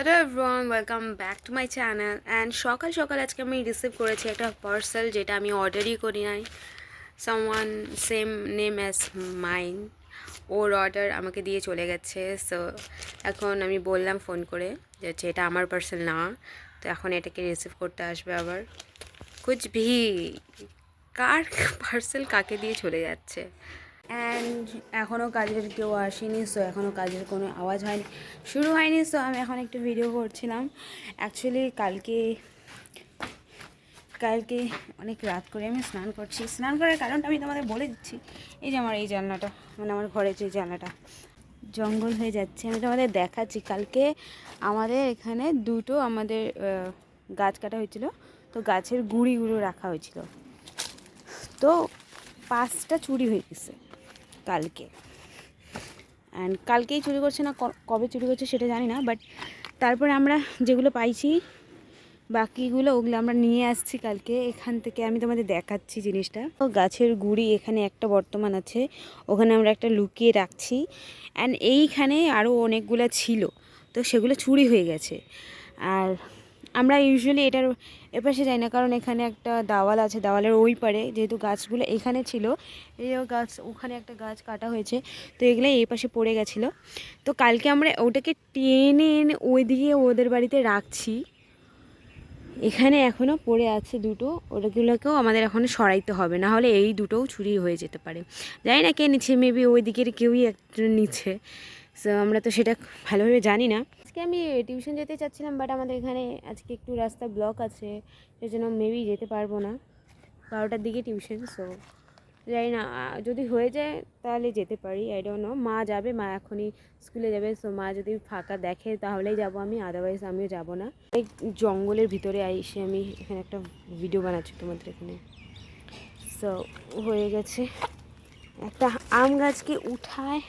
Hello everyone, welcome back to my channel. And সকাল সকাল আজকে আমি রিসিভ করেছি একটা পার্সেল, যেটা আমি অর্ডারই করি নাই। Someone same name as mine, ওর অর্ডার আমাকে দিয়ে চলে গেছে। সো এখন আমি বললাম ফোন করে যে এটা আমার পার্সেল না, তো এখন এটাকে রিসিভ করতে আসবে আবার। কুছ ভি, কার পার্সেল কাকে দিয়ে চলে যাচ্ছে। অ্যান্ড এখনও কাজের কেউ আসেনি, সো এখনও কাজের কোনো আওয়াজ হয়নি, শুরু হয়নি। সো আমি এখন একটু ভিডিও করছিলাম। অ্যাকচুয়ালি কালকে অনেক রাত করে আমি স্নান করছি। স্নান করার কারণটা আমি তোমাদের বলে দিচ্ছি। এই যে আমার এই জানলাটা, মানে আমার ঘরের যে জানলাটা জঙ্গল হয়ে যাচ্ছে, আমি তোমাদের দেখাচ্ছি। কালকে আমাদের এখানে দুটো গাছ কাটা হয়েছিল, তো গাছের গুঁড়িগুলো রাখা হয়েছিল, তো 5টা চুরি হয়ে গেছে কালকে। অ্যান্ড কালকেই চুরি করছে না কবে চুরি করছে সেটা জানি না, বাট তারপরে আমরা যেগুলো পাইছি বাকিগুলো ওগুলো আমরা নিয়ে আসছি কালকে এখান থেকে। আমি তোমাদের দেখাচ্ছি জিনিসটা। তো গাছের গুঁড়ি এখানে একটা বর্তমান আছে, ওখানে আমরা একটা লুকিয়ে রাখছি। অ্যান্ড এইখানে আরও অনেকগুলো ছিল, তো সেগুলো চুরি হয়ে গেছে। আর আমরা ইউজুয়ালি এটার এপাশে যাই না, কারণ এখানে একটা দেওয়াল আছে, দেওয়ালের ওই পারে যেহেতু গাছগুলো এখানে ছিল, এই গাছ ওখানে একটা গাছ কাটা হয়েছে, তো এগুলো এই পাশে পড়ে গেছিলো। তো কালকে আমরা ওটাকে টেনে এনে ওইদিকে ওদের বাড়িতে রাখছি। এখানে এখনও পড়ে আছে দুটো, ওগুলোকেও আমাদের এখনও সরাইতে হবে, না হলে এই দুটোও চুরি হয়ে যেতে পারে। জানি না কে নিচ্ছে, মেবি ওই দিকের কেউই একজন নিচ্ছে। সো আমরা তো সেটা ভালোভাবে জানি না। আজকে আমি টিউশন যেতে চাচ্ছিলাম, বাট আমাদের এখানে আজকে একটু রাস্তা ব্লক আছে, সেই জন্য মেবি যেতে পারবো না। 12টার দিকে টিউশন, সো জানি না, যদি হয়ে যায় তাহলে যেতে পারি, আই ডোন্ট নো। মা যাবে, মা এখনই স্কুলে যাবে, সো মা যদি ফাঁকা দেখে তাহলেই যাব আমি, আদারওয়াইজ আমিও যাব না। এই জঙ্গলের ভিতরে এসে আমি এখানে একটা ভিডিও বানাচ্ছি তোমাদের এখানে। সো হয়ে গেছে, একটা আম গাছকে উঠায়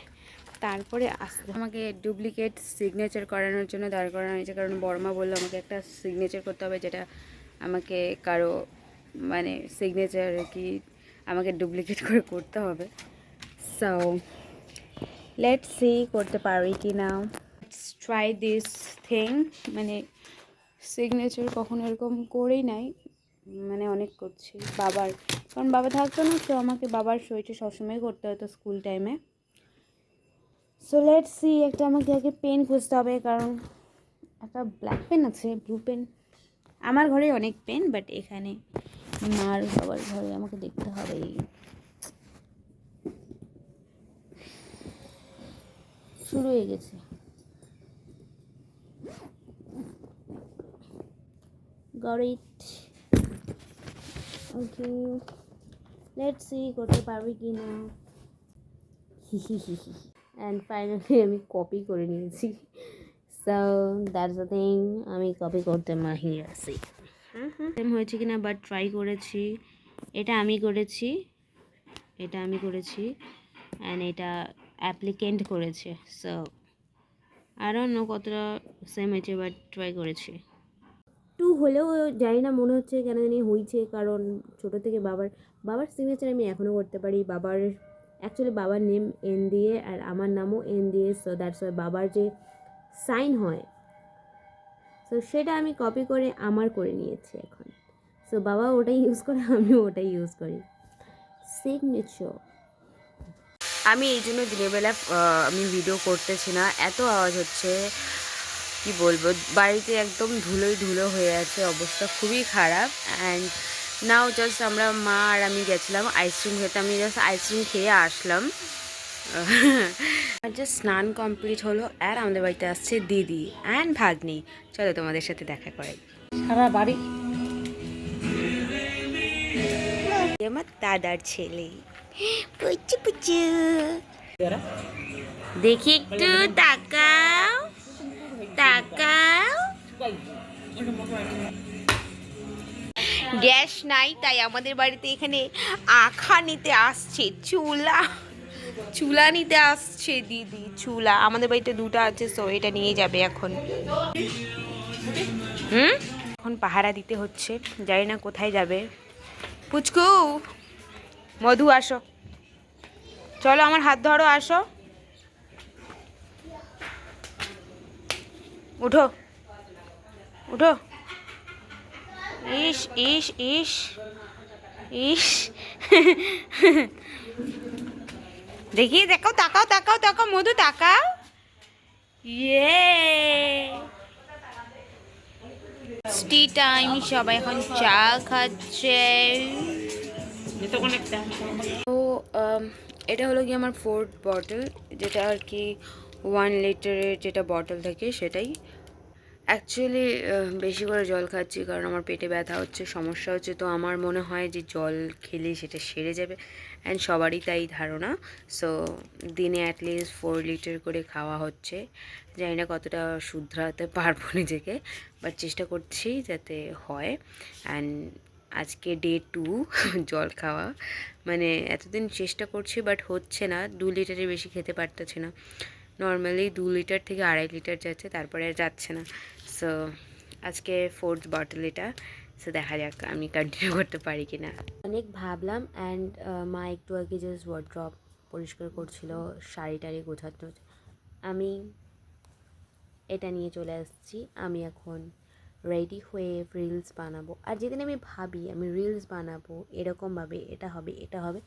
তারপরে আসতে আমাকে ডুপ্লিকেট সিগনেচার করানোর জন্য দাঁড় করানো হয়েছে, কারণ বর্মা বললো আমাকে একটা সিগনেচার করতে হবে, যেটা আমাকে কারো মানে সিগনেচার কি আমাকে ডুপ্লিকেট করে করতে হবে। সো লেটস সি করতে পারি কি না, ট্রাই দিস থিং। মানে সিগনেচার কখনো এরকম করেই নাই, মানে অনেক করছি বাবার, কারণ বাবা থাকতো না, তো আমাকে বাবার সইটা সবসময় করতে হতো স্কুল টাইমে। সো লেটস সি, একটা আমাকে আগে পেন খুঁজতে হবে, কারণ একটা ব্ল্যাক পেন আছে, ব্লু পেন। আমার ঘরে অনেক পেন, বাট এখানে মার বাবার ঘরে আমাকে দেখতে হবে। শুরু হয়ে গেছে। Got it. Okay, let's see করতে পারবি কি না। অ্যান্ড ফাইনালি আমি কপি করে নিয়েছি। সো দ্যাটস দ্য থিং, আমি কপি করতে মাহির আছি। সেম হয়েছে কি না বাট ট্রাই করেছি। এটা আমি করেছি, অ্যান্ড এটা অ্যাপ্লিকেন্ট করেছে। সো আই ডোন্ট নো কতটা সেম হয়েছে, বাট ট্রাই করেছি। একটু হলেও জানি না, মনে হচ্ছে কেন জানি হয়েছে, কারণ ছোটো থেকে বাবার সিগনেচার আমি এখনও করতে পারি। অ্যাকচুয়ালি বাবার নেম এন দিয়ে আর আমার নামও এন দিয়ে, সো দ্যাটস ওয়াই বাবার যে সাইন হয়, সো সেটা আমি কপি করে আমার করে নিয়েছি এখন। সো বাবা ওটাই ইউজ করে, আমিও ওটাই ইউজ করি, সিগনেচার। আমি এই জন্য দিনের বেলা আমি ভিডিও করতেছি না, এত আওয়াজ হচ্ছে কি বলবো। বাড়িতে একদম ধুলো হয়ে আছে, অবস্থা খুবই খারাপ। অ্যান্ড নাও জাস্ট আমরা মা আর আমি গেছিলাম আইসক্রিম খেতে, আমি জাস্ট আইসক্রিম খেয়ে আসলাম। জাস্ট স্নান কমপ্লিট হলো, আর আমাদের বাড়িতে আসছে দিদি অ্যান্ড ভাগ্নি। চলো তোমাদের সাথে দেখা করে। সারা বাড়ি আমার দাদার ছেলে পুচু পুচু, দেখি একটু তাকাও তাকাও। গ্যাস নাই, তাই আমাদের বাড়িতে এখানে আখা নিতে আসছে, চুলা নিতে আসছে দিদি। চুলা আমাদের বাড়িতে দুটো আছে, সো এটা নিয়ে যাবে এখন। এখন পাহারা দিতে হচ্ছে, জানি না কোথায় যাবে। পুচকু, মধু আসো, চলো আমার হাত ধরো, আসো, উঠো। উঠো। ইস ইস ইস ইস দেখি, দেখো, তাকাও তাকাও তাকাও মধু, তাকাও। ইয়ে টি টাইম, সবাই এখন চা খাচ্ছে। তো এটা হলো কি আমার 4th বটল, যেটা আর কি 1 লিটারের যেটা বটল থাকে সেটাই। অ্যাকচুয়ালি বেশি করে জল খাচ্ছি কারণ আমার পেটে ব্যথা হচ্ছে, সমস্যা হচ্ছে। তো আমার মনে হয় যে জল খেলে সেটা সেরে যাবে, অ্যান্ড সবারই তাই ধারণা। সো দিনে অ্যাটলিস্ট 4 লিটার করে খাওয়া হচ্ছে। জানি না কতটা শুধরাতে পারবো নিজেকে, বাট চেষ্টা করছি যাতে হয়। অ্যান্ড আজকে ডে 2 জল খাওয়া, মানে এতদিন চেষ্টা করছি বাট হচ্ছে না, 2 লিটারের বেশি খেতে পারতেছি না। নর্মালি 2 লিটার থেকে 2.5 লিটার যাচ্ছে, তারপরে আর যাচ্ছে না। সো আজকে 4th বটল এটা। সো দেখা যাক আমি কন্টিনিউ করতে পারি কি না। অনেক ভাবলাম, অ্যান্ড মা একটু আগে জাস্ট ওয়ার্ড্রপ পরিষ্কার করছিল, শাড়ি টাড়ি গোছাতো। আমি এটা নিয়ে চলে আসছি। আমি এখন রেডি হয়ে রিলস বানাবো। আর যেদিন আমি ভাবি আমি রিলস বানাবো এরকমভাবে, এটা হবে এটা হবে,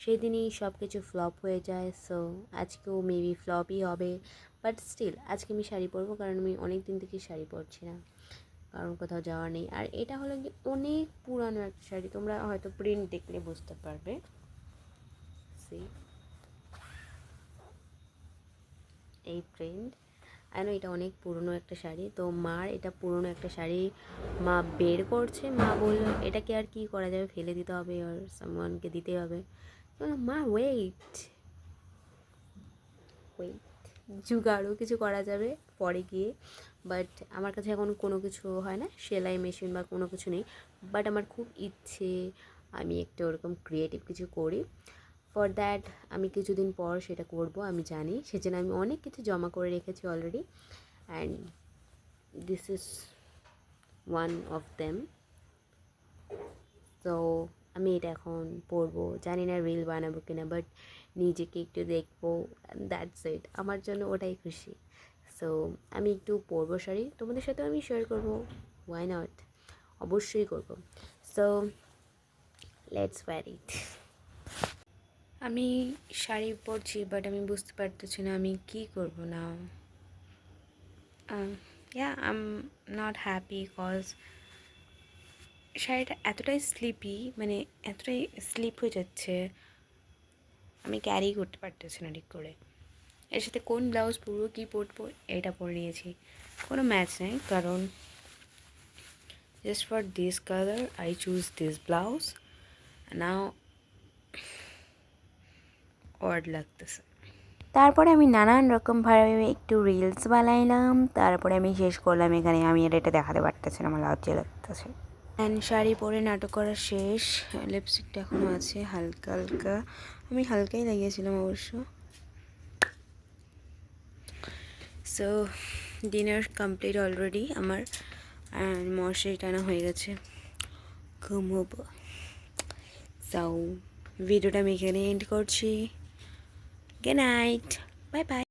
সেই দিনই সব কিছু ফ্লপ হয়ে যায়। সো আজকেও মেবি ফ্লপই হবে, বাট স্টিল আজকে আমি শাড়ি পরবো, কারণ আমি অনেক দিন থেকে শাড়ি পরছি না, কারণ কোথাও যাওয়ার নেই। আর এটা হলো কি অনেক পুরানো একটা শাড়ি, তোমরা হয়তো প্রিন্ট দেখলে বুঝতে পারবে। সি এই প্রিন্ট, আই এটা অনেক পুরনো একটা শাড়ি। তো মার এটা পুরনো একটা শাড়ি মা বের করছে। মা বললো এটাকে আর কি করা যাবে, ফেলে দিতে হবে আর সামওয়ানকে দিতে হবে। মা ওয়েট ওয়েট, জুগাড়ও কিছু করা যাবে পরে গিয়ে। বাট আমার কাছে এখন কোনো কিছু হয় না, সেলাই মেশিন বা কোনো কিছু নেই। বাট আমার খুব ইচ্ছে আমি একটা ওরকম ক্রিয়েটিভ কিছু করি। ফর দ্যাট আমি কিছুদিন পর সেটা করব, আমি জানি। সেজন্য আমি অনেক কিছু জমা করে রেখেছি already, and this is one of them. তো আমি এটা এখন পরবো, জানি না রিল বানাবো কিনা, বাট নিজেকে একটু দেখবো, দ্যাটস ইট। আমার জন্য ওটাই খুশি। সো আমি একটু পরবো শাড়ি, তোমাদের সাথেও আমি শেয়ার করবো, ওয়াই নট, অবশ্যই করবো। সো লেটস ওয়্যার ইট। আমি শাড়ি পরছি, বাট আমি বুঝতে পারতেছি না আমি কী করবো না। I am not happy cause শাড়িটা এতটাই স্লিপি, মানে এতটাই স্লিপ হয়ে যাচ্ছে, আমি ক্যারি করতে পারতেছি না ঠিক করে। এর সাথে কোন ব্লাউজ পরবো, কী পরবো, এটা পরে নিয়েছি, কোনো ম্যাচ নেই। কারণ just for this colour I choose this blouse. Now weird লাগতেছে। তারপরে আমি নানান রকমভাবে একটু রিলস বানাইলাম, তারপরে আমি শেষ করলাম এখানে। আমি আর এটা দেখাতে পারতেছি না, আমার লজ্জা লাগতেছে। অ্যান্ড শাড়ি পরে নাটক করা শেষ, লিপস্টিকটা এখনও আছে হালকা হালকা, আমি হালকাই লাগিয়েছিলাম অবশ্য। সো ডিনার কমপ্লিট অলরেডি আমার, অ্যান্ড মশারি টানা হয়ে গেছে, ঘুমোবো। সো ভিডিওটা আমি এখানে এন্ড করছি। Good night, bye bye.